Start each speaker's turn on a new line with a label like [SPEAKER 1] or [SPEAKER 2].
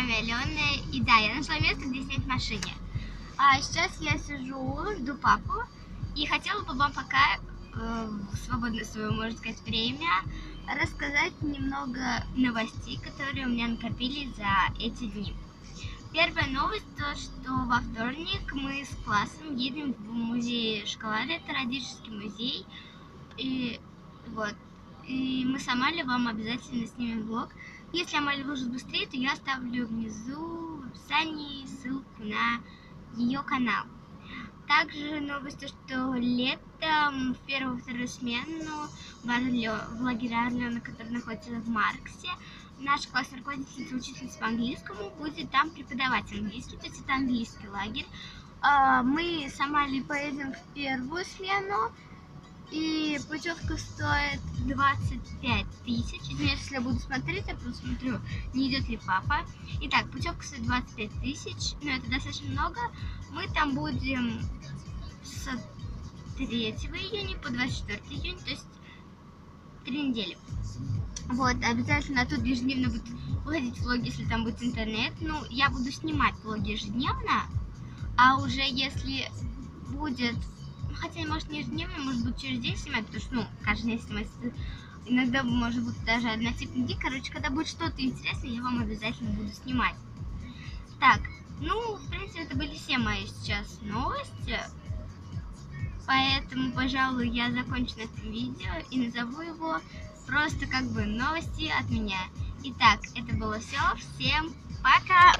[SPEAKER 1] вами Алена. И да, я нашла место, где снять в машине. А сейчас я сижу, жду папу. И хотела бы вам пока в свободное свое, можно сказать, время рассказать немного новостей, которые у меня накопились за эти дни. Первая новость, то что во вторник мы с классом едем в музей шоколада, это родительский музей. И вот. И мы с Амалей вам обязательно снимем влог. Если Амалия выживет быстрее, то я оставлю внизу в описании ссылку на ее канал. Также новость, что летом в первую и вторую смену в лагере Орлена, который находится в Марксе, наша классная руководительница, учительница по английскому, будет там преподавать английский, то есть это английский лагерь. Мы с Амалией поедем в первую смену, и путевка стоит 25 тысяч. Извиняюсь, если я буду смотреть, я просто смотрю, не идет ли папа. Итак, путевка стоит 25 тысяч, но это достаточно много. Мы там будем с 3 июня по 24 июня, то есть 3 недели. Вот, обязательно тут ежедневно будут выходить влоги, если там будет интернет. Ну, я буду снимать влоги ежедневно, а уже если будет... Хотя, может, не ежедневно, может быть, через день снимать, потому что, каждый день снимать, иногда, может быть, даже однотипный день. Короче, когда будет что-то интересное, я вам обязательно буду снимать. Так, в принципе, это были все мои сейчас новости. Поэтому, пожалуй, я закончу на этом видео и назову его просто новости от меня. Итак, это было все. Всем пока!